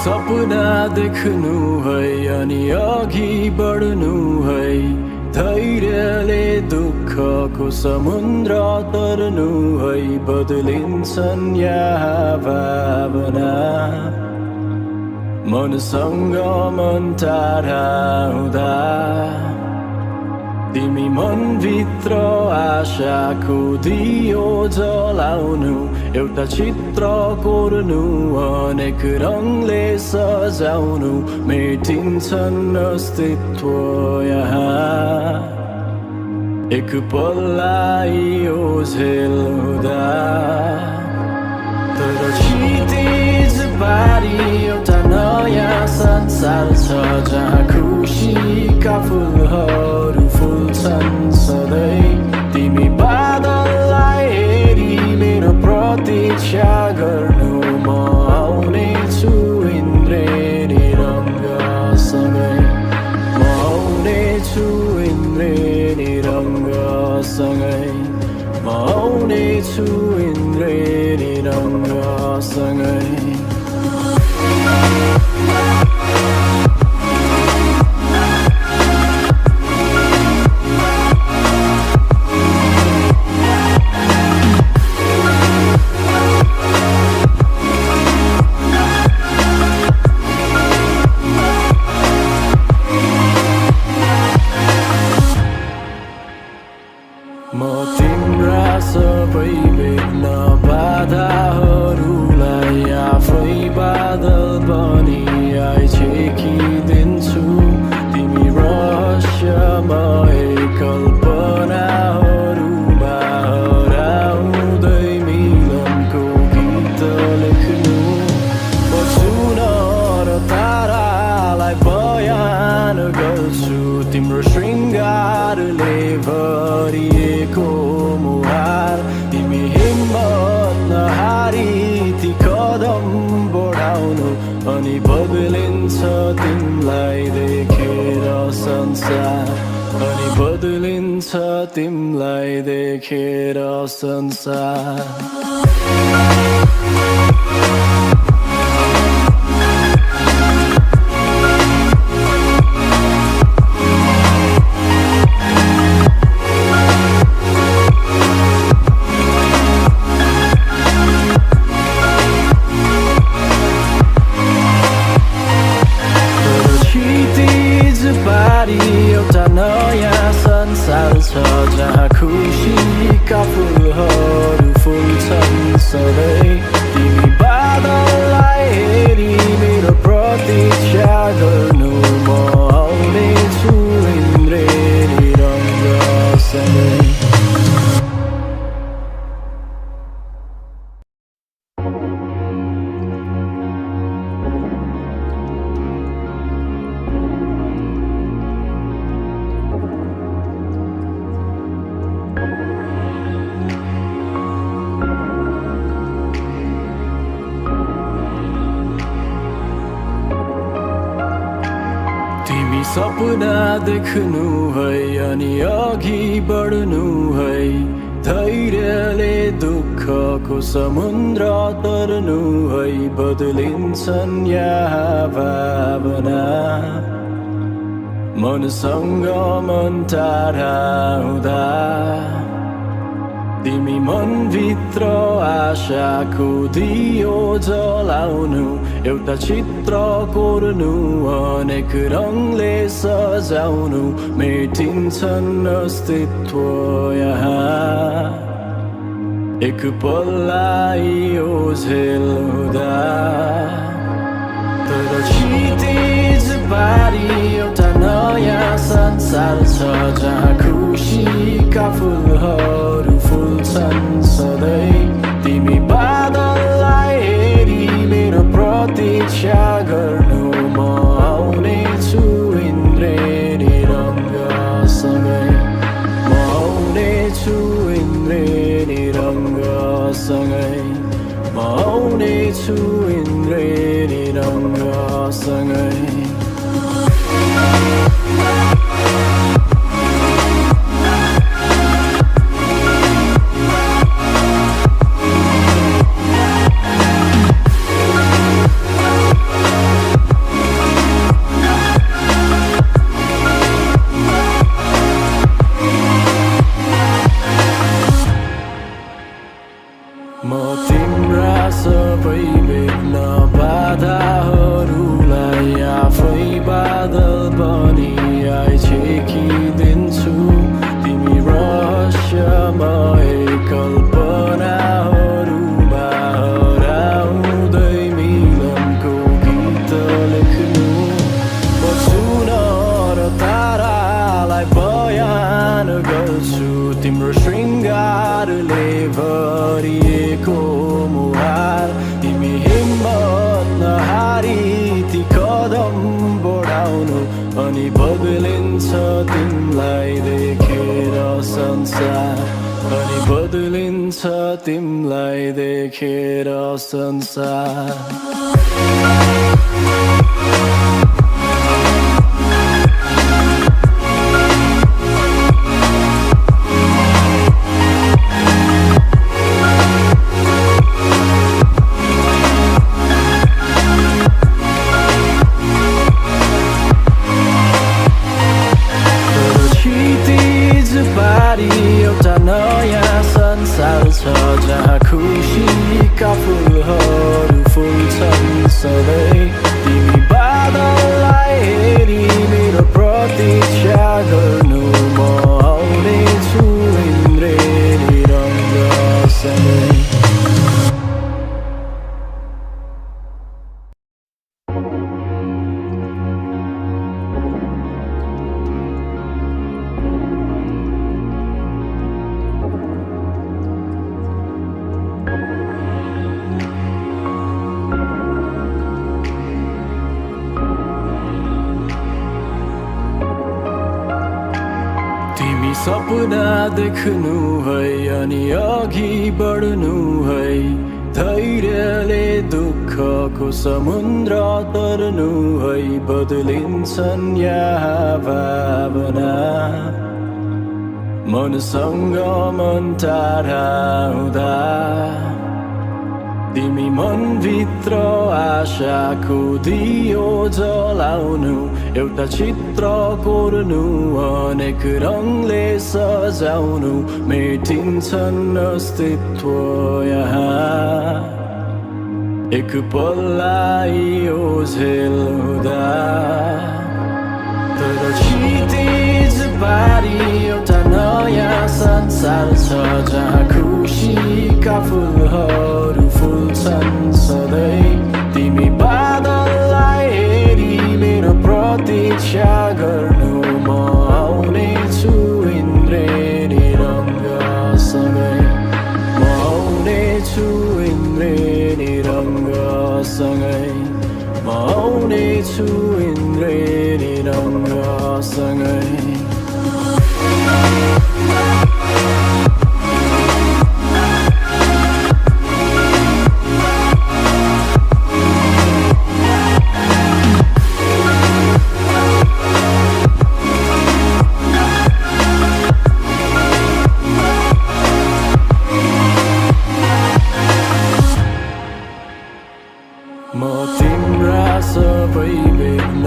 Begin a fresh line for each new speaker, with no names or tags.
सपना देख्नु है अनि अघि बढ्नु है, धैर्यले दुःखको समुद्र तर्नु है। बदलिन्छन् यहाँ भावना, मनसँग मन टाढा हुँदा, तिमी मनभित्र आशाको दियो जलाउनु, एउटा चित्र कोर्नु, अनेक रङले सजाउनु, मेटिन्छन् अस्तित्व यहाँ एक पल्लाई ओझेल हुँदा। तर क्षितिज पारी एउटा नयाँ संसार छ, जहाँ खुसीका फुलहरू फुल्छन् सधैँ। तिमी बादललाई हेरी मेरो प्रतीक्षा गर्नु, म आउनेछु इन्द्रेणी रङ्गसँगै, म आउनेछु इन्द्रेणी रङ्गसँगै, म आउनेछु इन्द्रेणी रङ्गसँगै। म तिम्रा सबै विघ्न बाधाहरूलाई आफै बादल बनी छेकिदिन्छु। तिमी रहस्यमय कल्पनाहरूमा हराउँदै मिलनको गीत लेख्नु। बचुन र तारालाई बयान गर्छु, तिम्रो श्रृङ्गारले भरिएको मुहार। तिमी हिम्मत नहारी ती कदम बढाउनु, अनि बदलिन्छ तिमीलाई देखेर संसार, अनि बदलिन्छ तिमीलाई देखेर संसार। एउटा नयाँ संसार छ, जहाँ खुसीका फुलहरू फुल्छन् सधैँ। तिमी बादललाई हेरी मेरो प्रतीक्षा गर्नु, म आउनेछु इन्द्रेणी रङ्गसँगै। सपना देख्नु है अनि अघि बढ्नु है, धैर्यले दुःखको समुद्र तर्नु है। बदलिन्छन् यहाँ भावना, मनसँग मन टाढा हुँदा, तिमी मनभित्र आशाको दियो जलाउनु, एउटा चित्र कोर्नु, अनेक रङले सजाउनु, मेटिन्छन् अस्तित्व यहाँ एक पल्लाई ओझेल हुँदा। तर क्षितिज पारी एउटा नयाँ संसार छ, जहाँ खुसीका फुलहरू फुल्छन् सधैँ। तिमी बादललाई हेरी मेरो प्रतीक्षा गर्नु, म आउनेछु इन्द्रेणी रङ्गसँगै, म आउनेछु इन्द्रेणी रङ्गसँगै, म आउनेछु इन्द्रेणी रङ्गसँगै। म तिम्रा सबै भेट्न बाधाहरूलाई आफै बादल बनी छेकिदिन्छु तिमी रहस्यमय कल्पनाहरूमा हराउँदै मिलनको गीत लेख्नु बच्चुन र तारालाई बयान गर्छु तिम्रो श्रृङ्गारले भरिएको मुहार तिमी हिम्मत नहारी ती कदम बढाउनु अनि बदलिन्छ तिमीलाई देखेर संसार अनि बदलिन्छ तिमीलाई देखेर संसार एउटा नयाँ संसार छ जहाँ खुसीका फुलहरू फुल्छन् सधैँ तिमी बादललाई हेरी मेरो प्रतीक्षा गर्नु म आउनेछु इन्द्रेणी रङ्गसँगै सपना देख्नु है अनि अघि बढ्नु है धैर्यले दुःखको समुद्र तर्नु है बदलिन्छन् यहाँ भावना मनसँग मन टाढा हुँदा तिमी मनभित्र आशाको दियो जलाउनु एउटा चित्र कोर्नु अनेक रङले सजाउनु मेटिन्छन् अस्तित्व यहाँ एक पल्लाई ओझेल हुँदा तर क्षितिज पारी एउटा नयाँ संसार छ जहाँ खुसीका फुलहरू फुल्छन् सधैँ तिमी बादललाई हेरी मेरो प्रतीक्षा गर्नु म आउनेछु इन्द्रेणी रङ्गसँगै म आउनेछु इन्द्रेणी रङ्गसँगै म आउनेछु इन्द्रेणी रङ्गसँगै म तिम्रा सबै भेट्न